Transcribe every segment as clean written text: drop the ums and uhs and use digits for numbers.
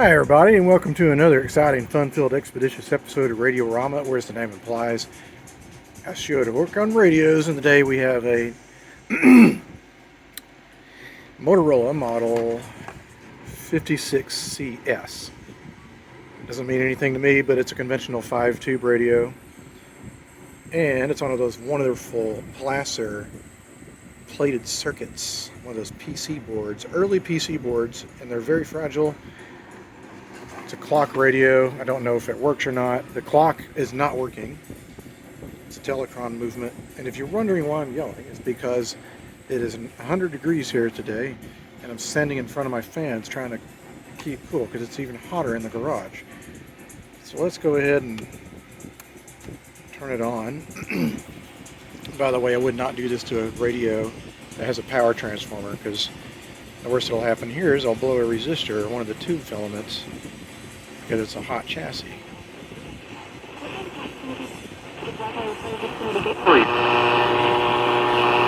Hi everybody, and welcome to another exciting, fun-filled, expeditious episode of Radiorama, where, as the name implies, I show to work on radios. And today we have a Motorola model 56CS. Doesn't mean anything to me, but it's a conventional 5-tube radio, and it's one of those wonderful placer plated circuits, one of those PC boards, early PC boards, and they're very fragile. It's a clock radio. I don't know if it works or not. The clock is not working. It's a telectron movement. And if you're wondering why I'm yelling, it's because it is 100 degrees here today, and I'm standing in front of my fans trying to keep cool because it's even hotter in the garage. So let's go ahead and turn it on. By the way, I would not do this to a radio that has a power transformer, because the worst that'll happen here is I'll blow a resistor or one of the tube filaments, because it's a hot chassis.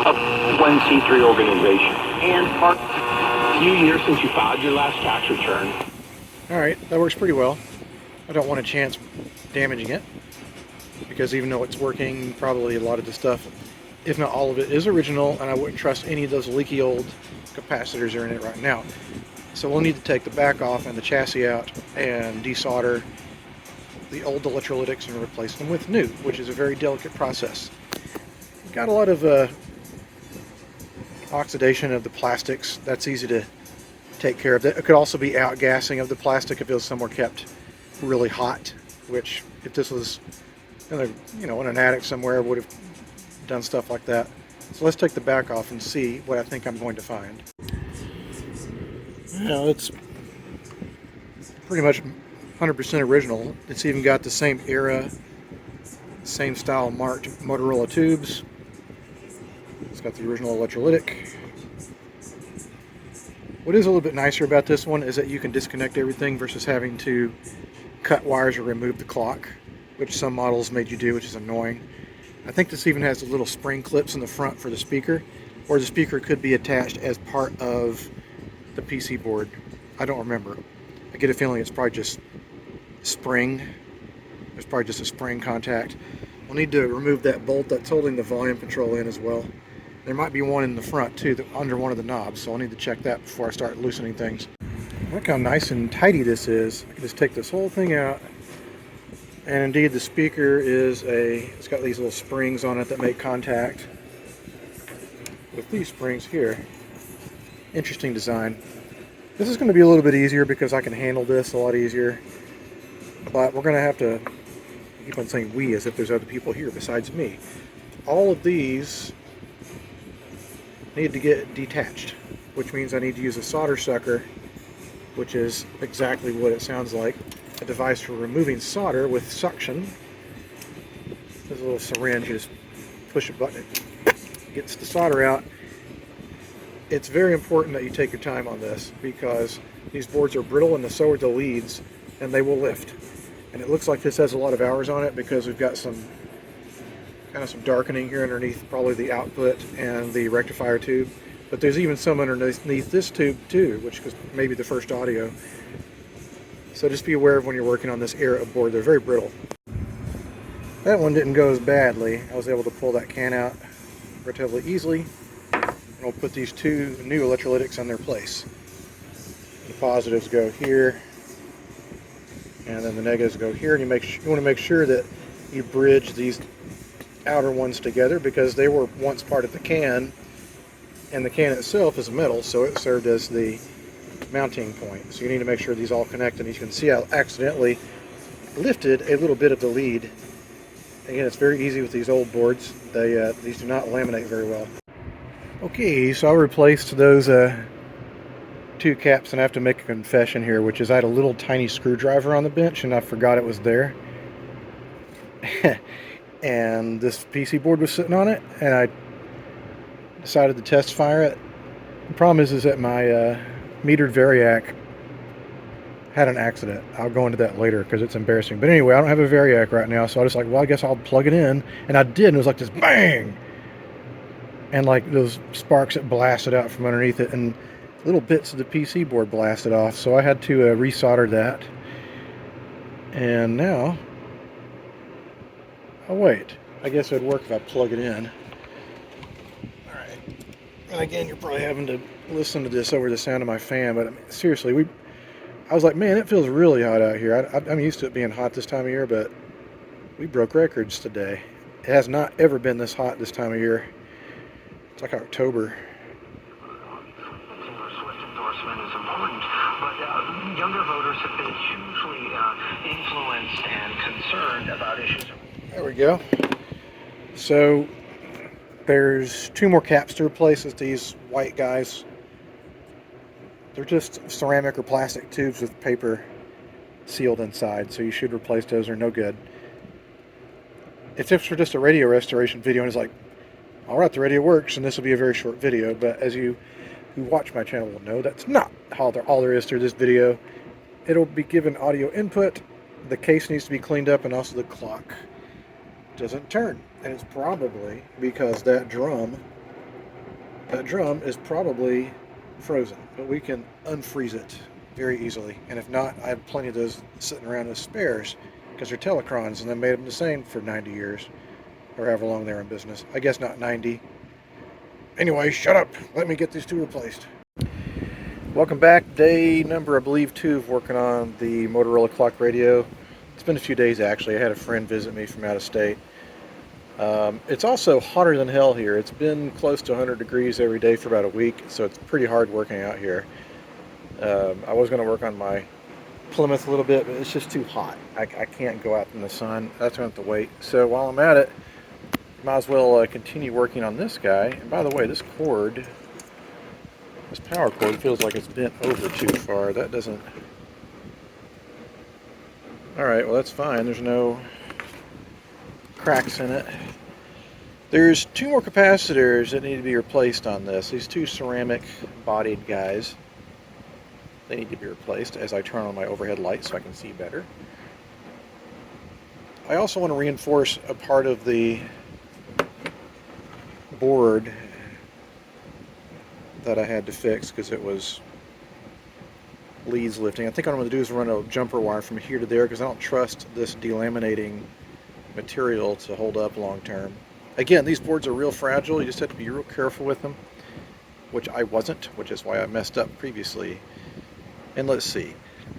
A 1C3 organization, and a few years since you filed your last tax return. Alright, that works pretty well. I don't want a chance damaging it, because even though it's working, probably a lot of the stuff, if not all of it, is original, and I wouldn't trust any of those leaky old capacitors that are in it right now. So we'll need to take the back off and the chassis out and desolder the old electrolytics and replace them with new, which is a very delicate process. Got a lot of oxidation of the plastics. That's easy to take care of. It could also be outgassing of the plastic if it was somewhere kept really hot, which if this was in an attic somewhere, would have done stuff like that. So let's take the back off and see what I think I'm going to find. Now, it's pretty much 100% original. It's even got the same era, same style marked Motorola tubes. It's got the original electrolytic. What is a little bit nicer about this one is that you can disconnect everything versus having to cut wires or remove the clock, which some models made you do, which is annoying. I think this even has the little spring clips in the front for the speaker, or the speaker could be attached as part of the PC board. I don't remember. I get a feeling it's probably just spring. There's probably just a spring contact. We'll need to remove that bolt that's holding the volume control in as well. There might be one in the front too, under one of the knobs, so I'll need to check that before I start loosening things. Look how nice and tidy this is. I can just take this whole thing out, and indeed the speaker it's got these little springs on it that make contact with these springs here. Interesting design. This is going to be a little bit easier because I can handle this a lot easier, but we're going to have to keep on saying we as if there's other people here besides me. All of these need to get detached, which means I need to use a solder sucker, which is exactly what it sounds like, a device for removing solder with suction. There's a little syringe, you just push a button, it gets the solder out. It's very important that you take your time on this, because these boards are brittle and so are the leads, and they will lift. And it looks like this has a lot of hours on it because we've got some darkening here underneath probably the output and the rectifier tube. But there's even some underneath this tube too, which is maybe the first audio. So just be aware of when you're working on this era of board. They're very brittle. That one didn't go as badly. I was able to pull that can out relatively easily. And we'll put these two new electrolytics in their place. The positives go here, and then the negatives go here. And you want to make sure that you bridge these outer ones together, because they were once part of the can, and the can itself is metal, so it served as the mounting point. So you need to make sure these all connect, and you can see I accidentally lifted a little bit of the lead. Again, it's very easy with these old boards. These do not laminate very well. Okay, so I replaced those two caps, and I have to make a confession here, which is I had a little tiny screwdriver on the bench and I forgot it was there. And this PC board was sitting on it, and I decided to test fire it. The problem is that my metered variac had an accident. I'll go into that later because it's embarrassing. But anyway, I don't have a variac right now, so I was like, well, I guess I'll plug it in. And I did, and it was like this bang! And like those sparks that blasted out from underneath it. And little bits of the PC board blasted off, so I had to resolder that. And now, oh wait, I guess it would work if I plug it in. Alright, and again, you're probably having to listen to this over the sound of my fan, but I mean, seriously, I was like, man, it feels really hot out here. I'm used to it being hot this time of year, but we broke records today. It has not ever been this hot this time of year. It's like October. Swift endorsement is important, but younger voters have been hugely influenced and concerned about issues. There we go. So there's 2 more caps to replace with these white guys. They're just ceramic or plastic tubes with paper sealed inside, so you should replace those. They're no good. It's if for just a radio restoration video, and it's like, alright, the radio works, and this will be a very short video, but as you who watch my channel will know, that's not all there is to this video. It'll be given audio input, the case needs to be cleaned up, and also the clock doesn't turn. And it's probably because that drum is probably frozen, but we can unfreeze it very easily. And if not, I have plenty of those sitting around as spares, because they're Telecrons, and they made them the same for 90 years, or however long they're in business. I guess not 90. Anyway, shut up. Let me get these 2 replaced. Welcome back. Day number, I believe, 2 of working on the Motorola Clock radio. It's been a few days, actually. I had a friend visit me from out of state. It's also hotter than hell here. It's been close to 100 degrees every day for about a week, so it's pretty hard working out here. I was going to work on my Plymouth a little bit, but it's just too hot. I can't go out in the sun. That's going to have to wait. So while I'm at it, might as well continue working on this guy. And by the way, this cord, this power cord, feels like it's bent over too far. That doesn't... Alright, well that's fine. There's no cracks in it. There's 2 more capacitors that need to be replaced on this. These 2 ceramic bodied guys. They need to be replaced as I turn on my overhead light so I can see better. I also want to reinforce a part of the board that I had to fix because it was leads lifting. I think what I'm going to do is run a jumper wire from here to there because I don't trust this delaminating material to hold up long term. Again, these boards are real fragile. You just have to be real careful with them, which I wasn't, which is why I messed up previously. And let's see.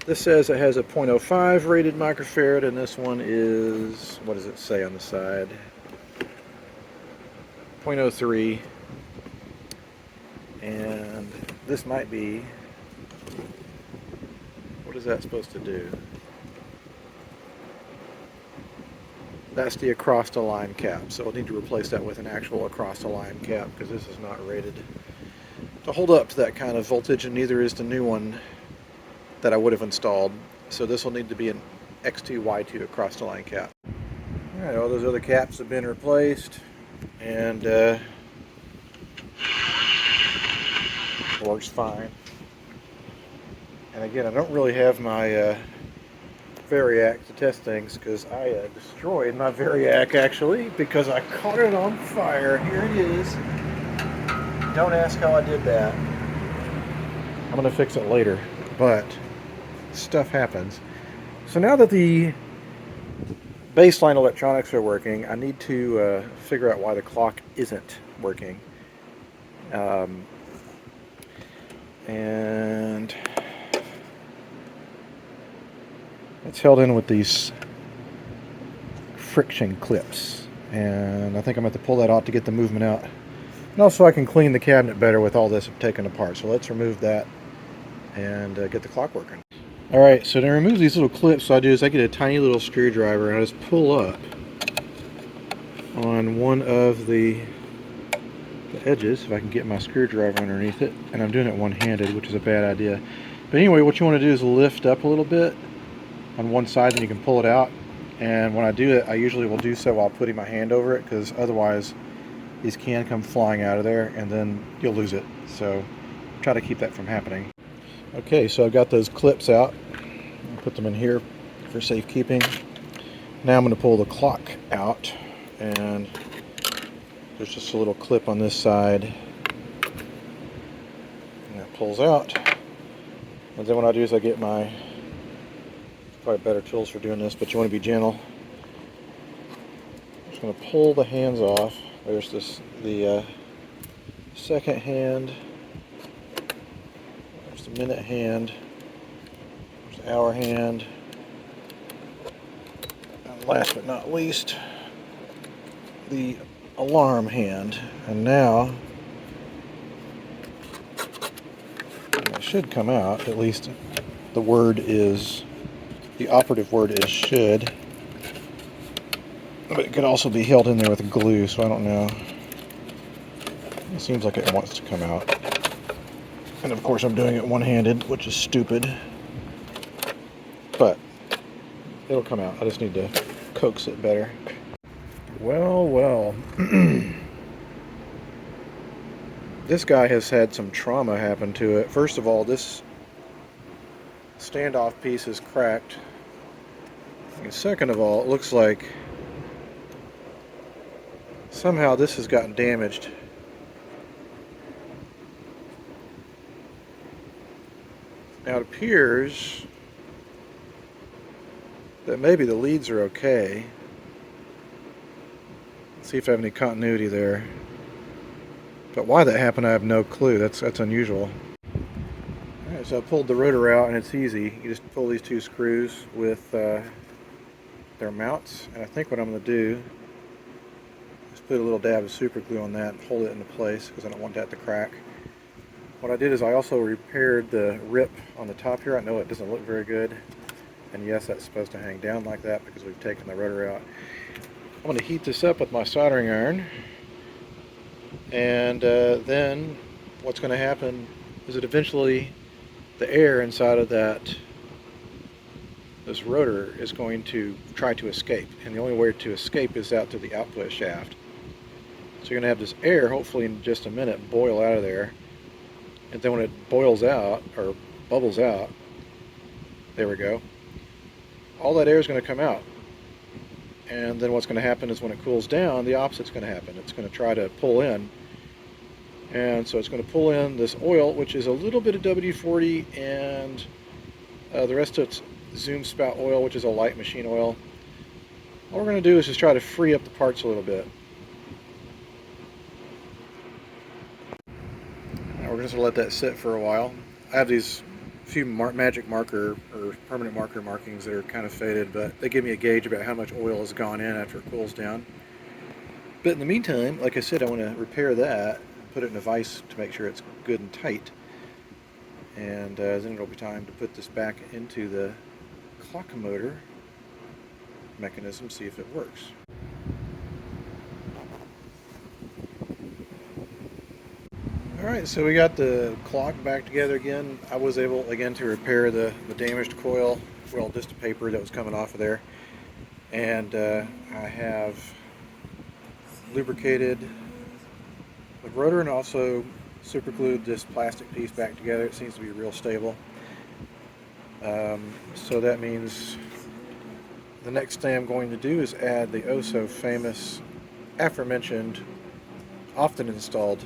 This says it has a 0.05 rated microfarad, and this one is, what does it say on the side? 0.03. And this might be, what is that supposed to do? That's the across the line cap, so I'll need to replace that with an actual across the line cap because this is not rated to hold up to that kind of voltage, and neither is the new one that I would have installed. So this will need to be an X2 Y2 across the line cap. Alright, all those other caps have been replaced, and works fine. And again, I don't really have my Variac to test things because I destroyed my Variac actually because I caught it on fire. Here it is. Don't ask how I did that. I'm going to fix it later, but stuff happens. So now that the baseline electronics are working, I need to figure out why the clock isn't working. And it's held in with these friction clips, and I think I'm going to have to pull that out to get the movement out, and also I can clean the cabinet better with all this taken apart. So let's remove that and get the clock working. Alright, so to remove these little clips, what I do is I get a tiny little screwdriver and I just pull up on one of the edges, if I can get my screwdriver underneath it, and I'm doing it one-handed, which is a bad idea. But anyway, what you want to do is lift up a little bit on one side, and you can pull it out. And when I do it, I usually will do so while putting my hand over it, because otherwise these can come flying out of there and then you'll lose it. So try to keep that from happening. Okay, so I've got those clips out. I'll put them in here for safekeeping. Now I'm going to pull the clock out, and there's just a little clip on this side. I'm going to pulls out. And then what I do is I get my, probably better tools for doing this, but you want to be gentle. I'm just going to pull the hands off. There's the second hand. There's the minute hand. There's the hour hand. And last but not least, the alarm hand. And now it should come out. At least the operative word is should. But it could also be held in there with glue, so I don't know. It seems like it wants to come out. And of course I'm doing it one-handed, which is stupid. But it'll come out. I just need to coax it better. Well, well. This guy has had some trauma happen to it. First of all, this standoff piece is cracked. And second of all, it looks like somehow this has gotten damaged. Now it appears that maybe the leads are okay. Let's see if I have any continuity there. But why that happened, I have no clue. That's unusual. Alright, so I pulled the rotor out, and it's easy. You just pull these two screws with their mounts, and I think what I'm going to do is put a little dab of super glue on that and hold it into place because I don't want that to crack. What I did is I also repaired the rip on the top here. I know it doesn't look very good, and yes, that's supposed to hang down like that because we've taken the rotor out. I'm going to heat this up with my soldering iron, and then what's going to happen is that eventually the air inside of this rotor is going to try to escape, and the only way to escape is out to the output shaft. So you're going to have this air, hopefully in just a minute, boil out of there, and then when it boils out, or bubbles out, there we go, all that air is going to come out. And then what's going to happen is when it cools down, the opposite's going to happen. It's going to try to pull in. And so it's going to pull in this oil, which is a little bit of WD-40, and the rest of it's Zoom spout oil, which is a light machine oil. All we're going to do is just try to free up the parts a little bit. Now we're just going to let that sit for a while. I have these few magic marker or permanent marker markings that are kind of faded, but they give me a gauge about how much oil has gone in after it cools down. But in the meantime, like I said, I want to repair that, put it in a vise to make sure it's good and tight, and then it'll be time to put this back into the clock motor mechanism, see if it works. Alright, so we got the clock back together again. I was able again to repair the damaged coil, well, just the paper that was coming off of there, and I have lubricated the rotor and also super glued this plastic piece back together. It seems to be real stable. So that means the next thing I'm going to do is add the oh so famous, aforementioned, often installed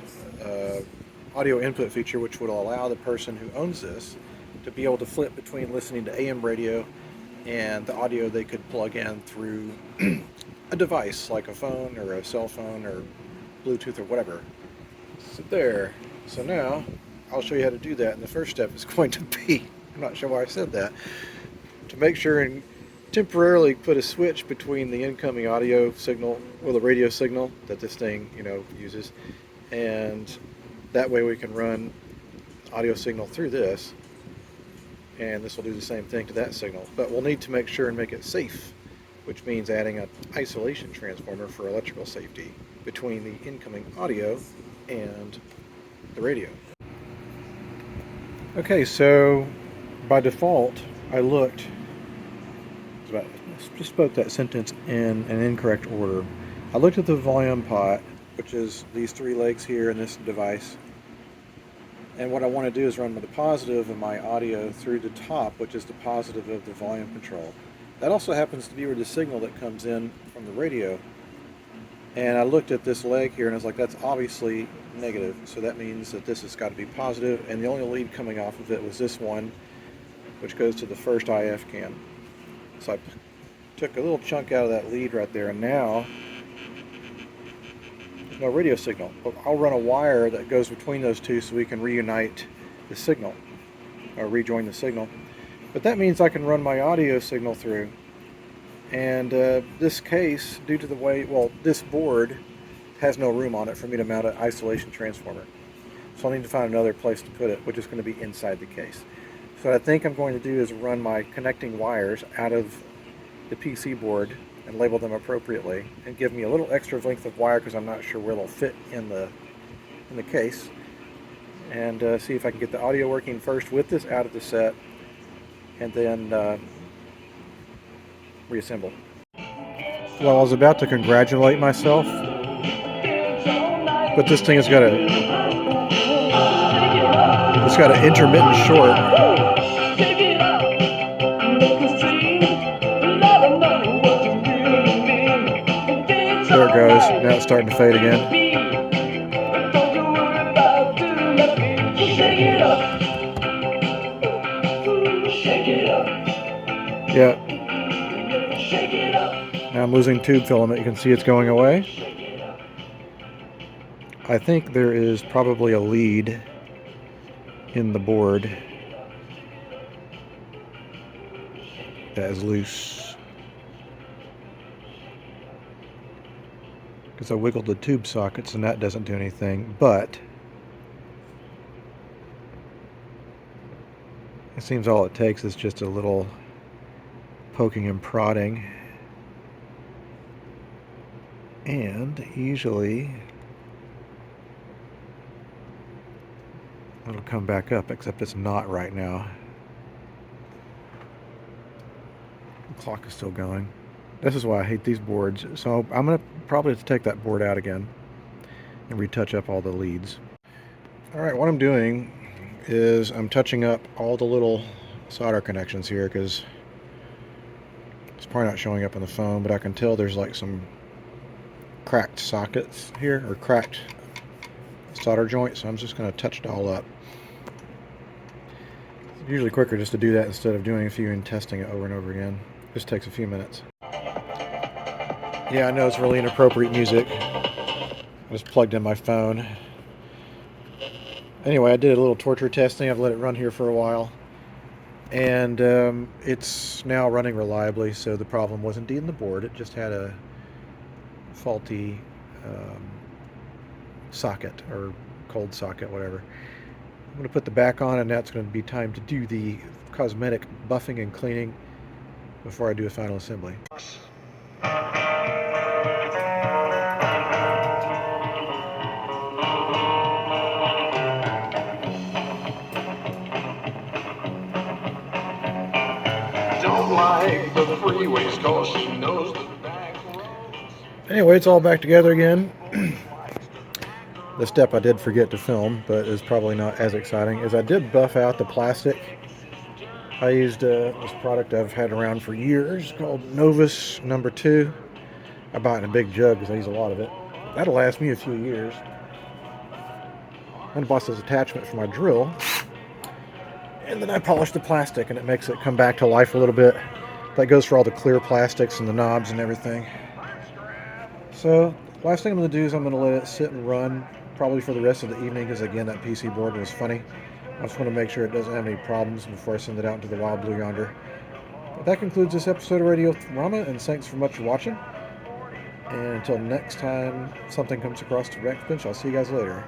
audio input feature, which would allow the person who owns this to be able to flip between listening to AM radio and the audio they could plug in through a device like a phone or a cell phone or Bluetooth or whatever. So there. So now I'll show you how to do that, and the first step is going to be, I'm not sure why I said that, to make sure and temporarily put a switch between the incoming audio signal, or the radio signal that this thing, uses, and that way we can run audio signal through this, and this will do the same thing to that signal. But we'll need to make sure and make it safe, which means adding an isolation transformer for electrical safety between the incoming audio and the radio. Okay, so by default, I just spoke that sentence in an incorrect order. I looked at the volume pot, which is these three legs here in this device, and what I want to do is run the positive of my audio through the top, which is the positive of the volume control. That also happens to be where the signal that comes in from the radio And I looked at this leg here and I was like, that's obviously negative. So that means that this has got to be positive, and the only lead coming off of it was this one, which goes to the first IF cam. So I took a little chunk out of that lead right there, and now there's no radio signal. But I'll run a wire that goes between those two so we can reunite the signal, or rejoin the signal. But that means I can run my audio signal through. And this case, due to the way, well, this board has no room on it for me to mount an isolation transformer. So I need to find another place to put it, which is going to be inside the case. So what I think I'm going to do is run my connecting wires out of the PC board and label them appropriately, and give me a little extra length of wire because I'm not sure where they'll fit in the case. And see if I can get the audio working first with this out of the set, and then reassemble. Well, I was about to congratulate myself, but this thing has got an intermittent short. There it goes. Now it's starting to fade again. Yeah. Now I'm losing tube filament. You can see it's going away. I think there is probably a lead in the board that is loose, because I wiggled the tube sockets and that doesn't do anything, but it seems all it takes is just a little poking and prodding, and usually it'll come back up, except it's not right now. The clock is still going. This is why I hate these boards. So I'm going to probably have to take that board out again and retouch up all the leads. Alright, what I'm doing is I'm touching up all the little solder connections here, because it's probably not showing up on the phone, but I can tell there's like some cracked sockets here, or cracked solder joints, so I'm just going to touch it all up. It's usually quicker just to do that instead of doing a few and testing it over and over again. Just takes a few minutes. Yeah, I know it's really inappropriate music. I just plugged in my phone. Anyway, I did a little torture testing. I've let it run here for a while, and it's now running reliably. So the problem was indeed in the board. It just had a faulty socket, or cold socket, whatever. I'm going to put the back on, and now it's going to be time to do the cosmetic buffing and cleaning before I do a final assembly. Don't like the freeways 'cause she knows the back roads. Anyway, it's all back together again. The step I did forget to film, but is probably not as exciting, is I did buff out the plastic. I used this product I've had around for years called Novus number 2. I bought it in a big jug because I use a lot of it. That'll last me a few years. I bought this attachment for my drill, and then I polished the plastic, and it makes it come back to life a little bit. That goes for all the clear plastics and the knobs and everything. So last thing I'm going to do is I'm going to let it sit and run probably for the rest of the evening, because again, that PC board was funny. I just want to make sure it doesn't have any problems before I send it out into the wild blue yonder. But that concludes this episode of Radio Rama, and thanks for much for watching. And until next time something comes across the wreck bench, I'll see you guys later.